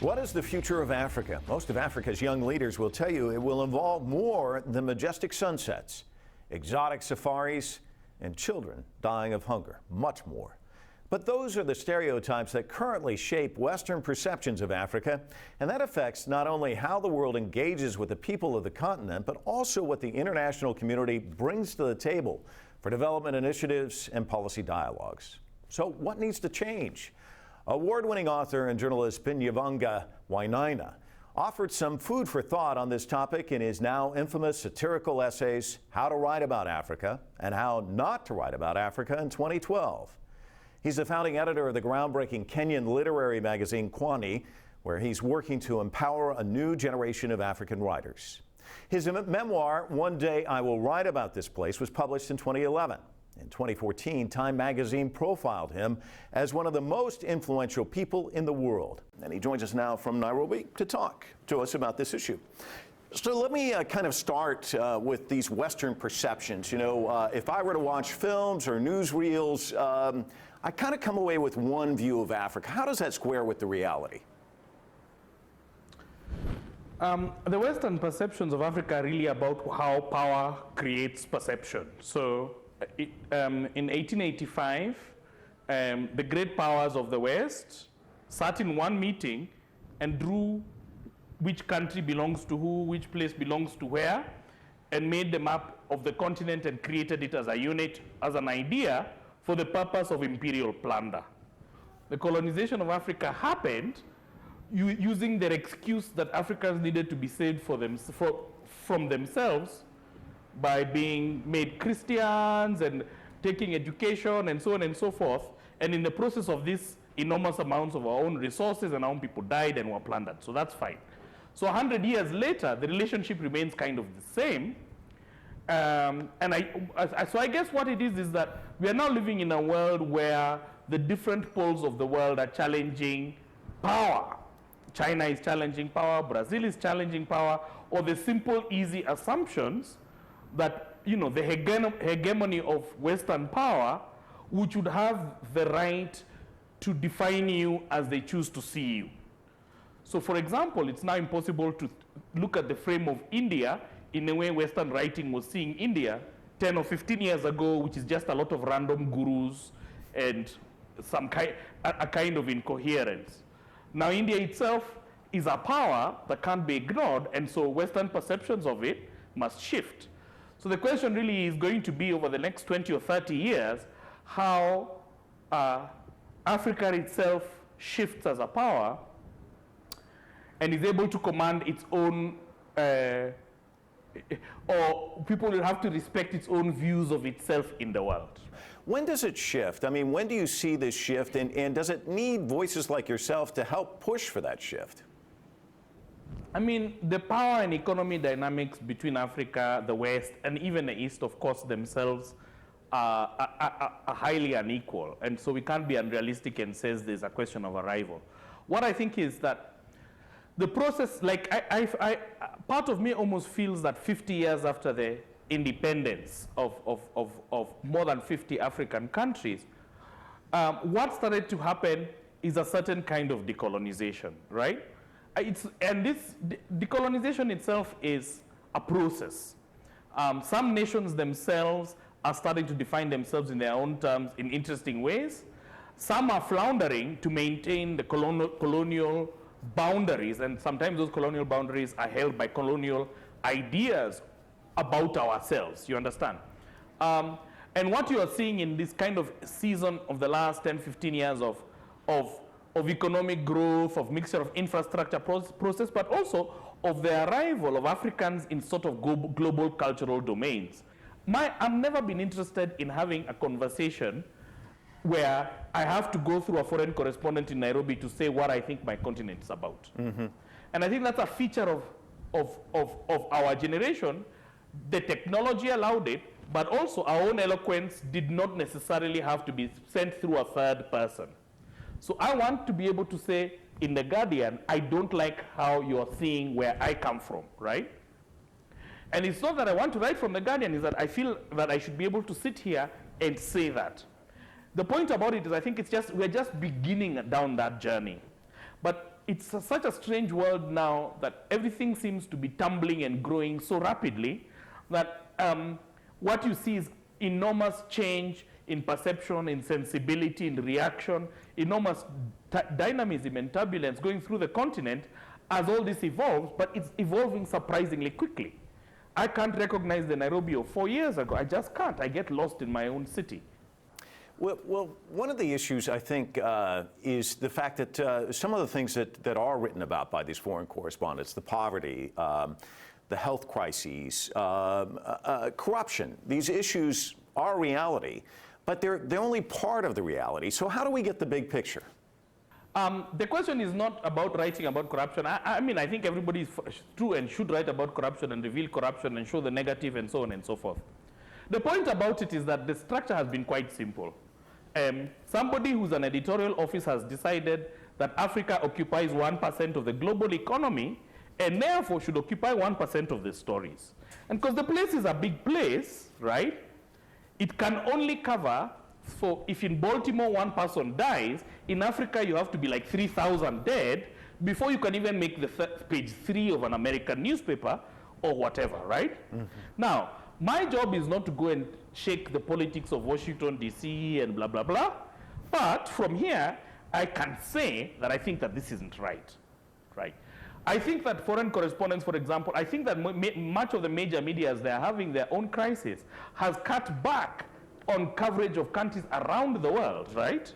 What is the future of Africa? Most of Africa's young leaders will tell you it will involve more than majestic sunsets, exotic safaris, and children dying of hunger. Much more. But those are the stereotypes that currently shape Western perceptions of Africa, and that affects not only how the world engages with the people of the continent, but also what the international community brings to the table for development initiatives and policy dialogues. So what needs to change? Award-winning author and journalist Binyavanga Wainaina offered some food for thought on this topic in his now infamous satirical essays, How to Write About Africa and How Not to Write About Africa in 2012. He's the founding editor of the groundbreaking Kenyan literary magazine Kwani, where he's working to empower a new generation of African writers. His memoir, One Day I Will Write About This Place, was published in 2011. In 2014, Time magazine profiled him as one of the most influential people in the world. And he joins us now from Nairobi to talk to us about this issue. So let me kind of start with these Western perceptions. You know, if I were to watch films or newsreels, I kind of come away with one view of Africa. How does that square with the reality? The Western perceptions of Africa are really about how power creates perception. So in 1885, the great powers of the West sat in one meeting and drew which country belongs to who, which place belongs to where, and made the map of the continent and created it as a unit, as an idea for the purpose of imperial plunder. The colonization of Africa happened using their excuse that Africans needed to be saved from themselves by being made Christians and taking education and so on and so forth. And in the process of this, enormous amounts of our own resources and our own people died and were plundered. So that's fine. So 100 years later, the relationship remains kind of the same. So I guess what it is that we are now living in a world where the different poles of the world are challenging power. China is challenging power, Brazil is challenging power, or the simple, easy assumptions that, you know, the hegemony of Western power, which would have the right to define you as they choose to see you. So for example, it's now impossible to look at the frame of India in the way Western writing was seeing India 10 or 15 years ago, which is just a lot of random gurus and a kind of incoherence. Now India itself is a power that can't be ignored, and so Western perceptions of it must shift. So the question really is going to be over the next 20 or 30 years, how Africa itself shifts as a power and is able to command its own, or people will have to respect its own views of itself in the world. When does it shift? I mean, when do you see this shift, and does it need voices like yourself to help push for that shift? I mean, the power and economy dynamics between Africa, the West, and even the East, of course, themselves are highly unequal. And so we can't be unrealistic and say there's a question of arrival. What I think is that the process, like part of me almost feels that 50 years after the independence of more than 50 African countries, what started to happen is a certain kind of decolonization, right? And this decolonization itself is a process. Some nations themselves are starting to define themselves in their own terms in interesting ways. Some are floundering to maintain the colonial boundaries, and sometimes those colonial boundaries are held by colonial ideas about ourselves, you understand? And what you are seeing in this kind of season of the last 10, 15 years of economic growth, of mixture of infrastructure process, but also of the arrival of Africans in sort of global cultural domains. I've never been interested in having a conversation where I have to go through a foreign correspondent in Nairobi to say what I think my continent is about. Mm-hmm. And I think that's a feature of our generation. The technology allowed it, but also our own eloquence did not necessarily have to be sent through a third person. So I want to be able to say in The Guardian, I don't like how you're seeing where I come from, right? And it's not that I want to write from The Guardian, it's that I feel that I should be able to sit here and say that. The point about it is I think we're just beginning down that journey. But it's such a strange world now that everything seems to be tumbling and growing so rapidly that what you see is enormous change in perception, in sensibility, in reaction, enormous dynamism and turbulence going through the continent as all this evolves, but it's evolving surprisingly quickly. I can't recognize the Nairobi of 4 years ago. I just can't. I get lost in my own city. Well, one of the issues, I think, is the fact that some of the things that are written about by these foreign correspondents, the poverty, the health crises, corruption, these issues are reality, but they're only part of the reality. So how do we get the big picture? The question is not about writing about corruption. I mean, I think everybody is true and should write about corruption and reveal corruption and show the negative and so on and so forth. The point about it is that the structure has been quite simple. Somebody who's an editorial office has decided that Africa occupies 1% of the global economy and therefore should occupy 1% of the stories. And because the place is a big place, right, it can only cover, for if in Baltimore one person dies, in Africa you have to be like 3,000 dead before you can even make the page 3 of an American newspaper or whatever, right? Mm-hmm. Now, my job is not to go and shake the politics of Washington, D.C. and blah, blah, blah. But from here, I can say that I think that this isn't right, right? I think that foreign correspondents, for example, I think that much of the major media, as they're having their own crisis, has cut back on coverage of countries around the world, right?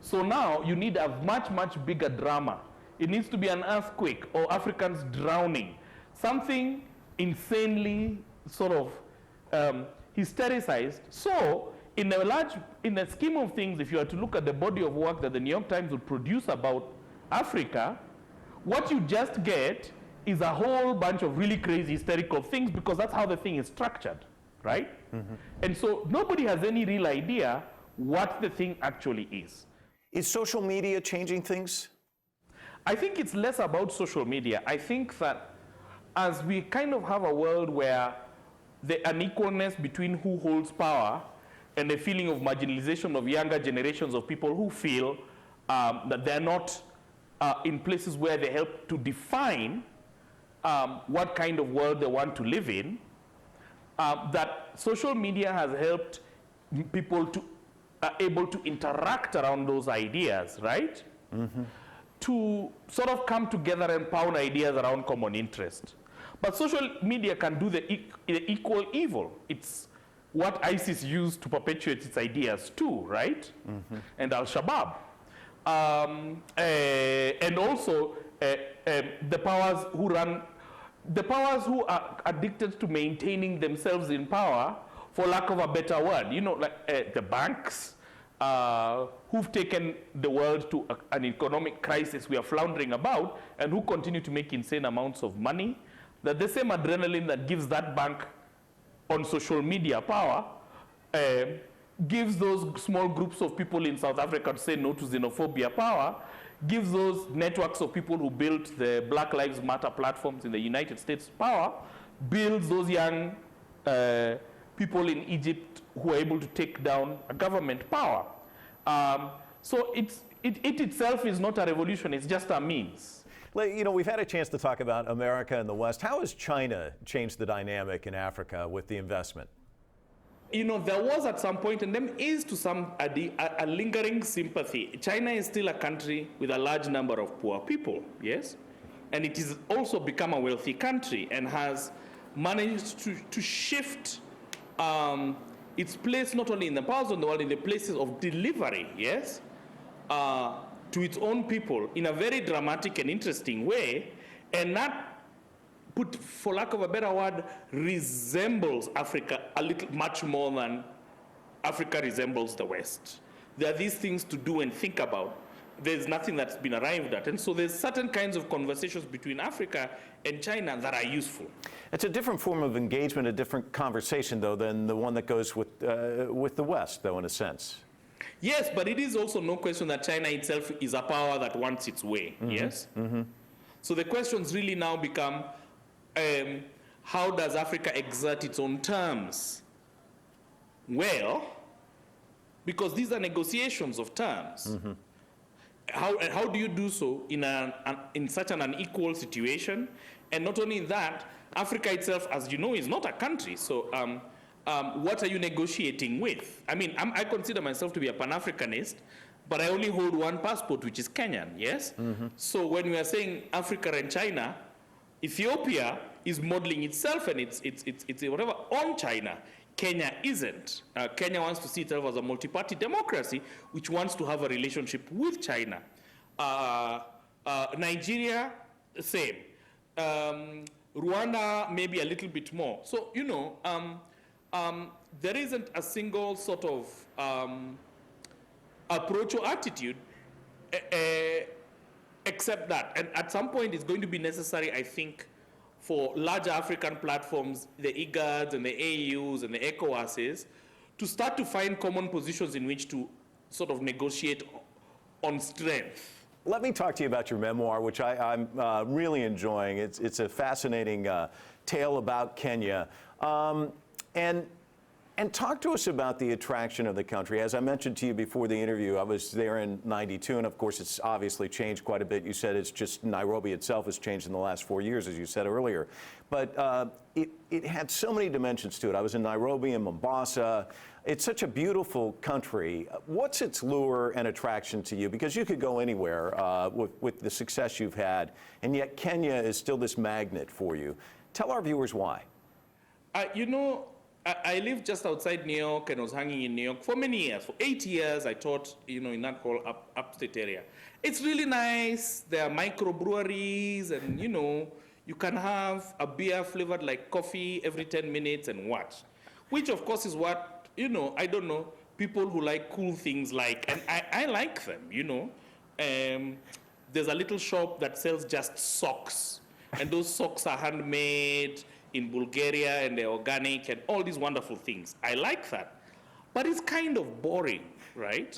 So now you need a much, much bigger drama. It needs to be an earthquake or Africans drowning, something insanely sort of hystericized. So in the scheme of things, if you are to look at the body of work that the New York Times would produce about Africa, what you just get is a whole bunch of really crazy hysterical things because that's how the thing is structured, right? Mm-hmm. And so nobody has any real idea what the thing actually is. Is social media changing things? I think it's less about social media. I think that as we kind of have a world where the unequalness between who holds power and the feeling of marginalization of younger generations of people who feel that they're not in places where they help to define what kind of world they want to live in, that social media has helped people to able to interact around those ideas, right? Mm-hmm. To sort of come together and pound ideas around common interest. But social media can do the equal evil. It's what ISIS used to perpetuate its ideas too, right? Mm-hmm. And Al-Shabaab. And also the powers who are addicted to maintaining themselves in power, for lack of a better word, you know, like the banks who've taken the world to an economic crisis we are floundering about, and who continue to make insane amounts of money. That the same adrenaline that gives that bank on social media power gives those small groups of people in South Africa to say no to xenophobia power, gives those networks of people who built the Black Lives Matter platforms in the United States power, builds those young people in Egypt who are able to take down a government power. So it itself is not a revolution, it's just a means. You know, we've had a chance to talk about America and the West. How has China changed the dynamic in Africa with the investment? You know, there was at some point, and there is to some a lingering sympathy. China is still a country with a large number of poor people, yes? And it has also become a wealthy country and has managed to shift its place not only in the powers of the world, in the places of delivery, yes? To its own people in a very dramatic and interesting way, and that, for lack of a better word, resembles Africa a little much more than Africa resembles the West. There are these things to do and think about. There's nothing that's been arrived at. And so there's certain kinds of conversations between Africa and China that are useful. It's a different form of engagement, a different conversation, though, than the one that goes with the West, though, in a sense. Yes, but it is also no question that China itself is a power that wants its way, mm-hmm. Yes? Mm-hmm. So the questions really now become, how does Africa exert its own terms? Well, because these are negotiations of terms. Mm-hmm. how do you do so in such an unequal situation? And not only that, Africa itself, as you know, is not a country. So what are you negotiating with? I mean, I consider myself to be a Pan-Africanist, but I only hold one passport, which is Kenyan, yes? Mm-hmm. So when we are saying Africa and China, Ethiopia is modeling itself and it's whatever on China. Kenya isn't. Kenya wants to see itself as a multi-party democracy, which wants to have a relationship with China. Nigeria, same. Rwanda, maybe a little bit more. So, you know, there isn't a single sort of approach or attitude except that. And at some point, it's going to be necessary, I think, for larger African platforms, the IGADs and the AUs and the ECOWASs, to start to find common positions in which to sort of negotiate on strength. Let me talk to you about your memoir, which I'm really enjoying. It's a fascinating tale about Kenya. And talk to us about the attraction of the country. As I mentioned to you before the interview, I was there in '92, and of course it's obviously changed quite a bit. You said it's just Nairobi itself has changed in the last 4 years, as you said earlier. But it had so many dimensions to it. I was in Nairobi and Mombasa. It's such a beautiful country. What's its lure and attraction to you? Because you could go anywhere with the success you've had, and yet Kenya is still this magnet for you. Tell our viewers why. You know, I lived just outside New York and was hanging in New York for many years. For 8 years, I taught, you know, in that whole upstate area. It's really nice. There are microbreweries, and, you know, you can have a beer flavored like coffee every 10 minutes and watch. Which, of course, is what, you know, I don't know, people who like cool things like, and I like them, you know. There's a little shop that sells just socks, and those socks are handmade in Bulgaria, and they're organic, and all these wonderful things. I like that. But it's kind of boring, right?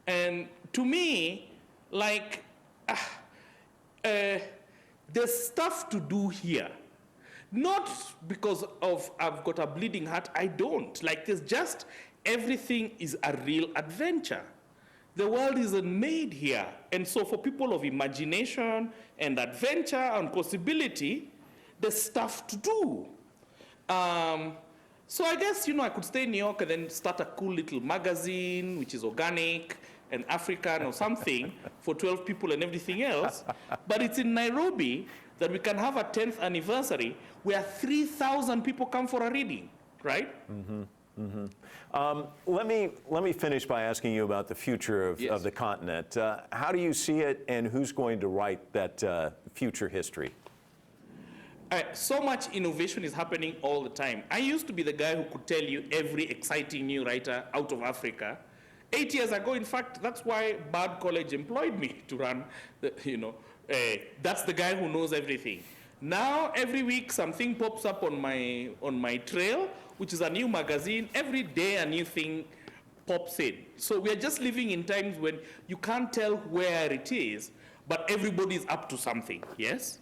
And to me, like, there's stuff to do here. Not because of I've got a bleeding heart, I don't. Like, there's just, everything is a real adventure. The world isn't made here. And so for people of imagination and adventure and possibility, there's stuff to do. So I guess, you know, I could stay in New York and then start a cool little magazine, which is organic and African or something for 12 people and everything else. But it's in Nairobi that we can have a 10th anniversary where 3,000 people come for a reading, right? Mm-hmm. Mm-hmm. Let me finish by asking you about the future of the continent. How do you see it, and who's going to write that future history? So much innovation is happening all the time. I used to be the guy who could tell you every exciting new writer out of Africa. 8 years ago, in fact, that's why Bard College employed me to run, that's the guy who knows everything. Now, every week, something pops up on my trail, which is a new magazine. Every day, a new thing pops in. So we're just living in times when you can't tell where it is, but everybody's up to something, yes?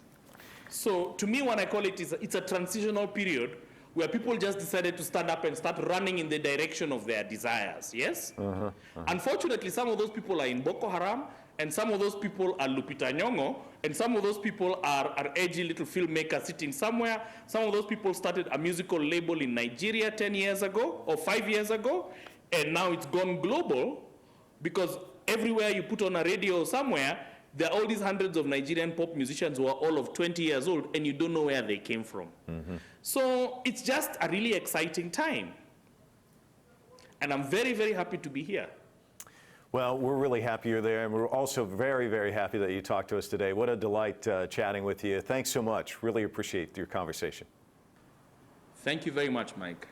So to me, what I call it is it's a transitional period where people just decided to stand up and start running in the direction of their desires, yes? Unfortunately, some of those people are in Boko Haram, and some of those people are Lupita Nyong'o, and some of those people are edgy little filmmakers sitting somewhere. Some of those people started a musical label in Nigeria 10 years ago or 5 years ago, and now it's gone global because everywhere you put on a radio somewhere, there are all these hundreds of Nigerian pop musicians who are all of 20 years old, and you don't know where they came from. Mm-hmm. So it's just a really exciting time. And I'm very, very happy to be here. Well, we're really happy you're there, and we're also very, very happy that you talked to us today. What a delight chatting with you. Thanks so much. Really appreciate your conversation. Thank you very much, Mike.